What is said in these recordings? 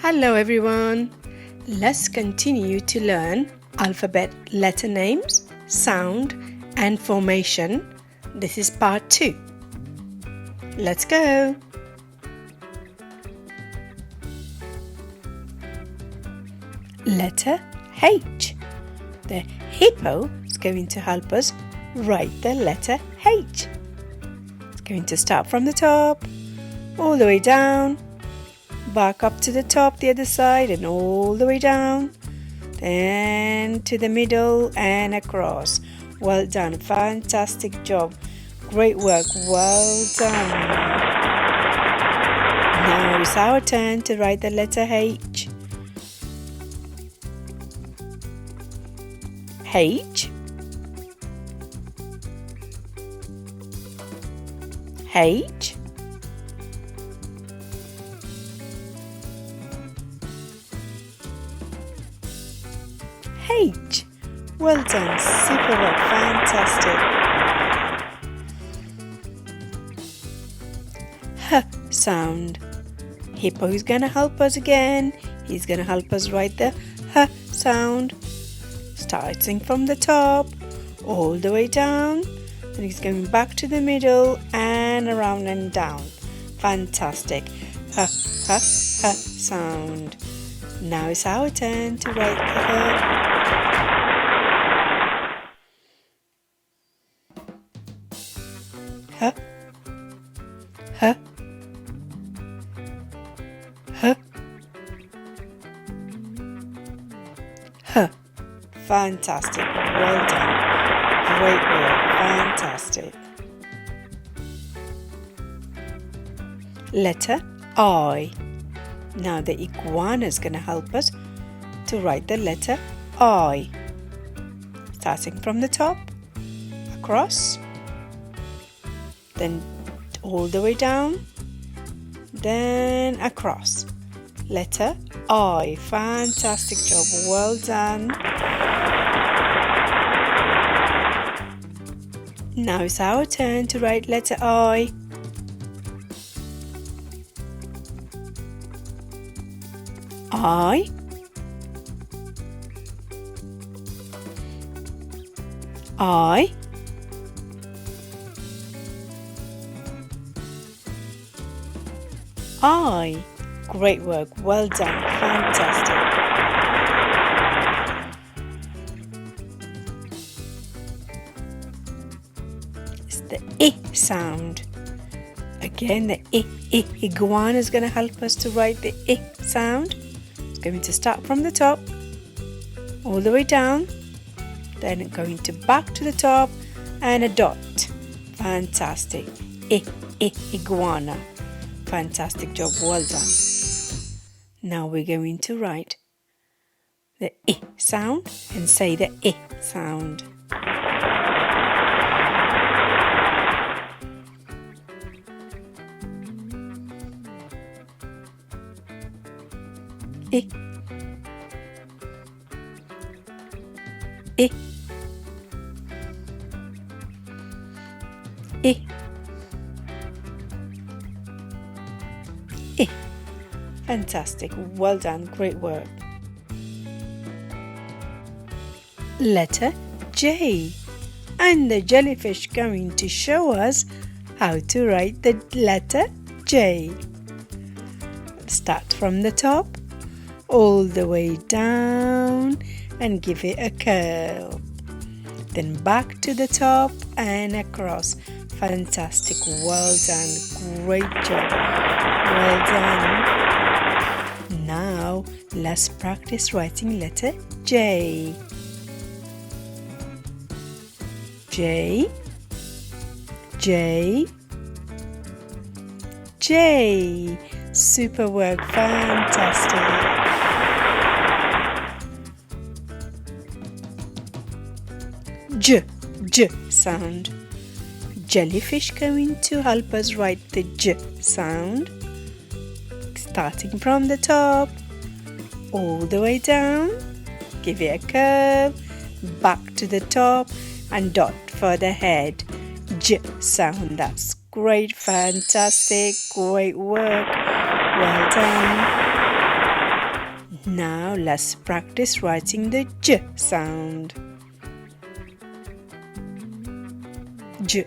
Hello everyone. Let's continue to learn alphabet letter names, sound and formation. This is part 2. Let's go. Letter H. The hippo is going to help us write the letter H. It's going to start from the top, all the way down, back up to the top the other side and all the way down, then to the middle and across. Well done, fantastic job, great work, well done. Now it's our turn to write the letter H. H, H, H. Well done, super work, fantastic. H sound. Hippo is gonna help us again. He's gonna help us write the H sound. Starting from the top, all the way down, and he's going back to the middle and around and down. Fantastic. H, H, H sound. Now it's our turn to write the H. H, H, H. Fantastic, well done, great work, fantastic. Letter I. Now the iguana is going to help us to write the letter I. Starting from the top, across, then all the way down, then across. Letter I. Fantastic job, well done. Now it's our turn to write letter I. I, I, I. Great work, well done, fantastic. It's the I sound. Again, the I. Iguana is going to help us to write the I sound. It's going to start from the top, all the way down, then going to back to the top and a dot. Fantastic. Iguana. Fantastic job, well done. Now we're going to write the I sound and say the I sound. I, I, I, I. Fantastic, well done, great work. Letter J. And the jellyfish going to show us how to write the letter J. Start from the top, all the way down and give it a curl. Then back to the top and across. Fantastic, well done, great job, well done. Now let's practice writing letter J. J, J, J. Super work, fantastic. J sound. Jellyfish going to help us write the J sound. Starting from the top, all the way down, give it a curve, back to the top and dot for the head. J sound, that's great, fantastic, great work, well done. Now let's practice writing the J sound. J,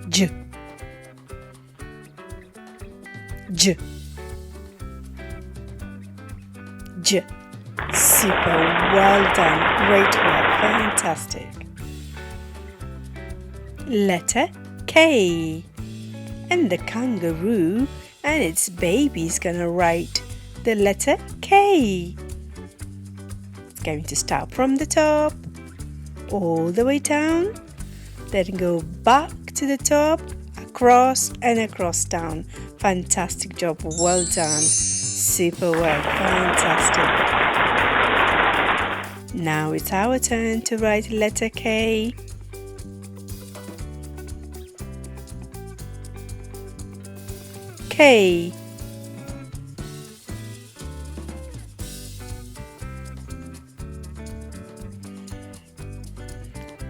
J, J, J. Super, well done, great work, fantastic. Letter K, and the kangaroo and its baby's gonna write the letter K. It's going to start from the top, all the way down, then go back to the top, across and across down. Fantastic job, well done, super work, fantastic. Now it's our turn to write letter K. K,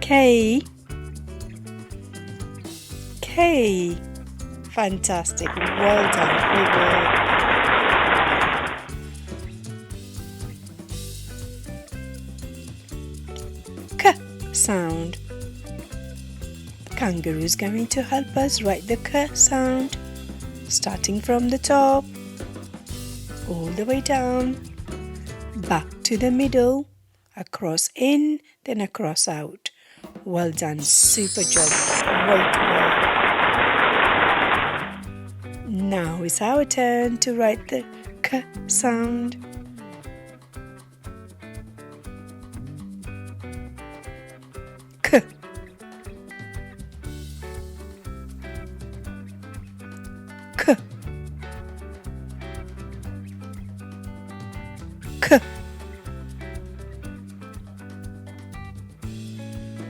K, K. Fantastic, well done, great work. K sound. The kangaroo is going to help us write the K sound, starting from the top, all the way down, back to the middle, across in, then across out. Well done, super job, great work. Now it's our turn to write the K sound. K, K, K,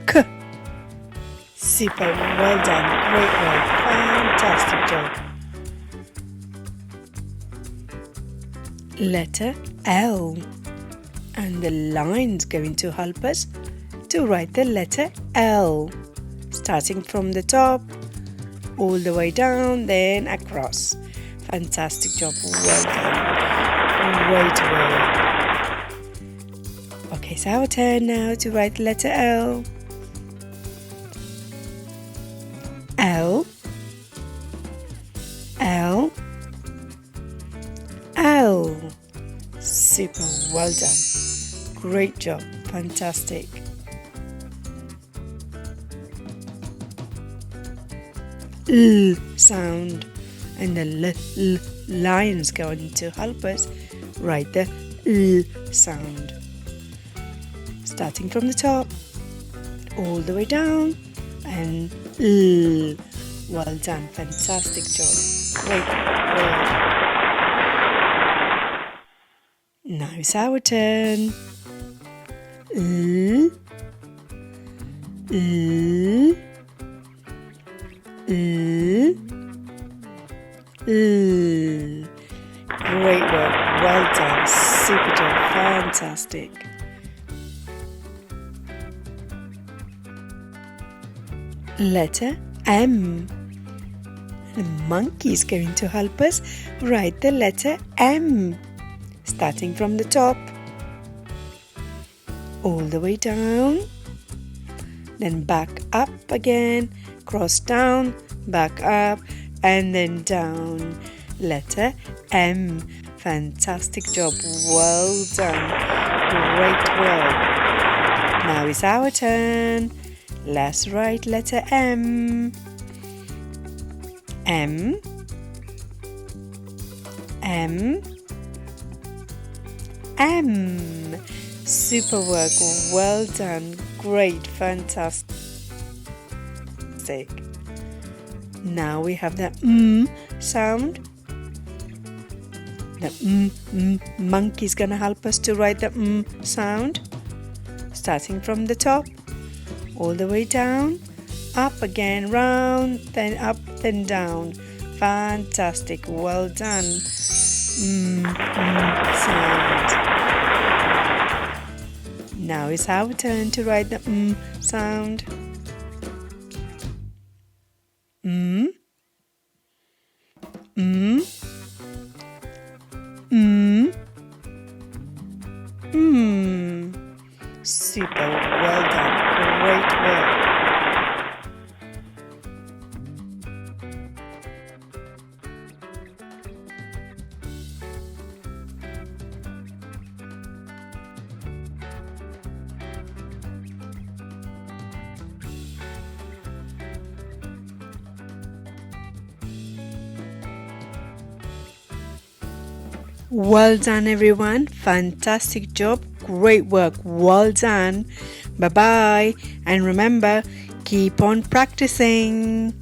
K. Super, well done, great work, fantastic job. Letter L, and the line's going to help us to write the letter L, starting from the top, all the way down, then across. Fantastic job, well done, great work. Okay, it's our turn now to write the letter L. L, L, L. Super, well done, great job, fantastic. L sound, and the L line's going to help us write the L sound, starting from the top, all the way down, and L. Well done, fantastic job, great work. Now it's our turn. L, L, L, L. Great work, well done, super job, fantastic. Letter M. The monkey is going to help us write the letter M, starting from the top, all the way down, then back up again, cross down, back up, and then down. Letter M. Fantastic job, well done, great work. Now it's our turn. Let's write letter M. M, M, M. Super work, well done, great, fantastic. Now we have the sound. The monkey is gonna help us to write the sound, starting from the top, all the way down, up again, round, then up, then down. Fantastic, well done. Sound. Now it's our turn to write the sound. Super. Well done. Great work. Well done, everyone. Fantastic job. Great work. Well done. Bye bye. And remember, keep on practicing.